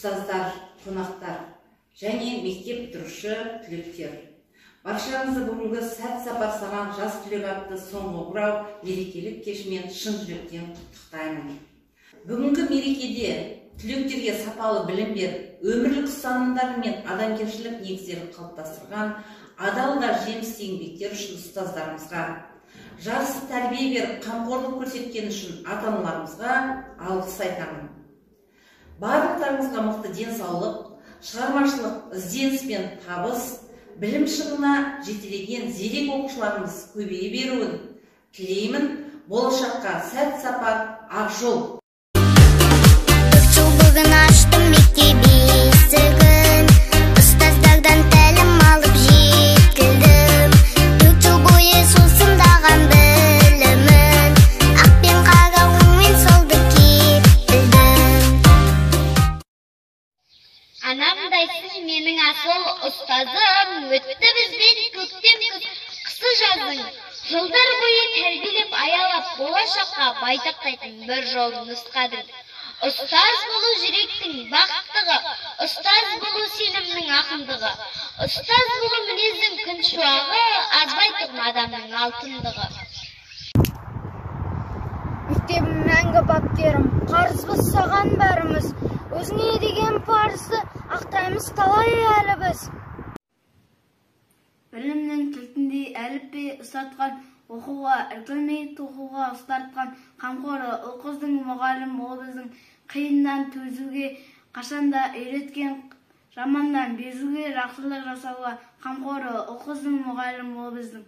ұстаздар, қонақтар және мектеп бітіруші түлектер. Баршаңызды бүгінгі сәт сапар саған жас түлек атты соңғы бұрау мерекелік кешімен шын жүректен құттықтаймын. Бүгінгі мерекеде түлектерге сапалы білім беріп, өмірлік ұстанымдар мен адамгершілік негіздерін қалыптастырған адал да жемісті еңбектер үшін ұстаздарымызға, жақсы тәрбие беріп, қамқорлық көрсеткен үшін ата-аналарымызға алғыс айтамын. Барлықтарыңызға мықты денсаулық, шығармашылық ізденіс пен табыс, білім шыңына жетелеген зерек оқушыларымыз көбейе беруін тілеймін. Болашаққа сәт сапар, ақ жол. Бүгін аштым мектеп есігін, ұстаздардан тәлім алып жетілдім. 4 жыл бойы сусындаған білімін, ақ пен қара өңмен солды кепілдім. Анамдайсың менің асыл ұстазым, өтті бізден көктем қысы жаздың. Жылдар бойы тәрбиелеп аялап, болашаққа байтақтайтын бір жол нұсқадың. Ұстаз болу жүректің бақыттығы, ұстаз болу сенімнің ақындығы, ұстаз болу мінездің күн шуағы, азбай тұрма адамның алтындығы. Мектебім мәңгі бапкерім, қарызбыз саған бәріміз, өзіңе деген парызды ақтаймыз талай әлі біз. Білімнің кілтіндей әліппе ұстатқан, оқуға іркілмей тоқуға ұстартқан, қамқоры ұл-қыздың мұғалім ол біздің, қиыннан төзуге қашанда үйреткен, жамандан безуге жақсылық жасауға, қамқоры ұл-қыздың мұғалім ол біздің.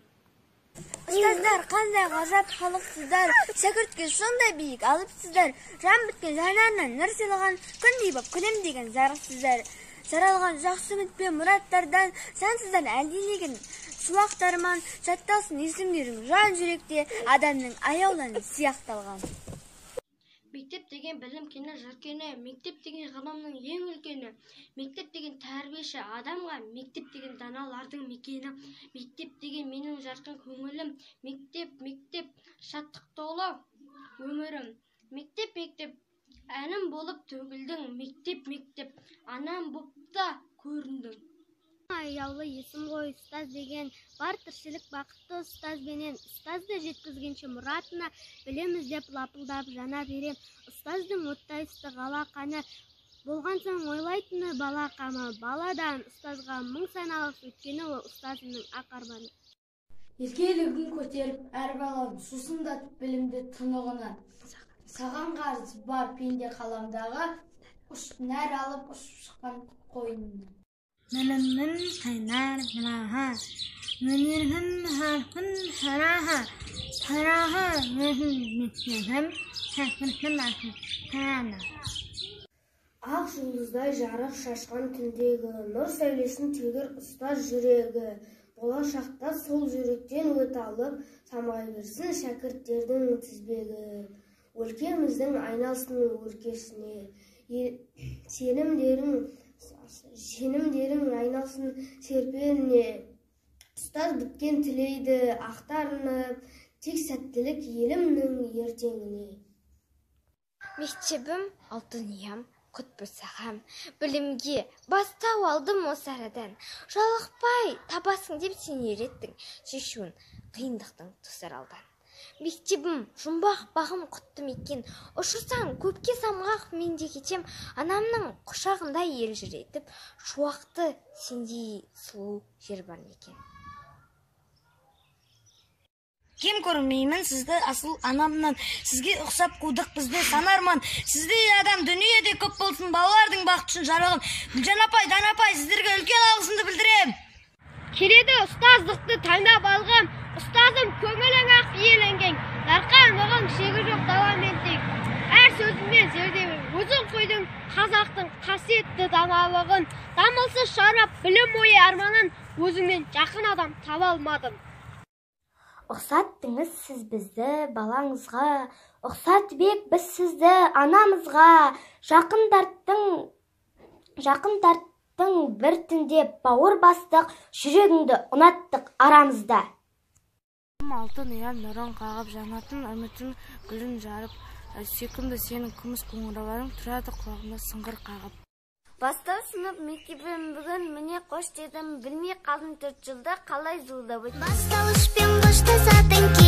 Ұстаздар қандай ғажап халықсыздар, шәкіртке сондай биік алыпсыздар, жан біткен жанарынан нұр сыйлаған, күндей боп күлімдеген жарықсыздар. Жаралған жақсы үміт пен мұраттардан сансыздан әлдилеген шуақтарман жатталсын есімдерің жан жүректе адамның аяулан сияқталған. Мектеп деген білім кені, жыр кені, мектеп деген ғылымның ең үлкені, мектеп деген тәрбиеші адамға, мектеп деген даналардың мекені, мектеп деген менің жарқын көңілім, мектеп, шаттық толы өмірім, мектеп, әнім болып төгілдің, мектеп, анам боп та көріндің. Аяулы есім ғой ұстаз деген, бар тіршілік бақытты ұстазбенен, ұстазды жеткізгенше мұратына, білем іздеп лапылдап жана берем. Ұстаздың оттай ыстық алақаны, болған соң ойлайтыны бала қамы, баладан ұстазға мың саналып өткені ол ұстазының ақ арманы. Еркелігін көтеріп, әр баланы сусындатып білімді тұнығынан. Саған қарыз бар пенде қаламдағы, нәр алып ұшып шыққан қойнынан. Мәлімнің қайнар мұнаға, өнерім харқын хараға, тараға өзін метнегім, шәкіртім ақытана. Ақ жұлдыздай жарық шашқан түндегі, нұр сәулесін төгер ұстаз жүрегі. Болашақта сол жүректен өт алып, самғай берсін шәкірттердің тізбегі. Өлкеміздің айналсын өркесіне, сенімдерің айналсын серпеліне. Ұстаз біткен тілейді ақтарынып, тек сәттілік елімнің ертеңіне. Мектебім алтын ұям, құт болсағам, білімге бастау алдым осы арадан. Жалықпай табасың деп сен үйреттің, шешуін қиындықтың тұсар алдан. Мектебім жұмбақ бағым құтты мекен, ұшырсаң көпке самғақ мен де кетем, анамның құшағында ел жүретіп, шуақты сендей сұлу жер бар мекен. Кем көрмеймін сізді асыл анамнан, сізге ұқсап қудық бізде санарман, сіздей адам дүниеде көп болсын, балалардың бақыты үшін жаралған. Гүлжан апай, Дан апай, сіздерге үлкен алғысымды білдірем. Келеді ұстаздықты таңдап алғам, ұстазым көңілің ақ иеленген, дарқан оған шегі жоқ даламен тең. Әр сөзіңмен зердеуін, өзің қойдың қазақтың қасиетті даналығын, дамылсыз шарап білім ойы арманын, өзіңнен жақын адам таба алмадым. Ұқсаттыңыз сіз бізді балаңызға, ұқсат бек біз сізді анамызға, жақын тарттың бір түнде бауыр бастық, жүрегіңді ұнаттық арамызда. Алтын ұян нұрын қағып, жанатын үмітін гүлін жарып, сүйкімді сенің күміс қоңырауларың тұрады құлағымда сыңғыр қағып. Бастауыш сынып мектебім бүгін міне қош дедім, білмей қалдым 4 жылда қалай зуылдап өтті. Бастауыш пен қоштасатын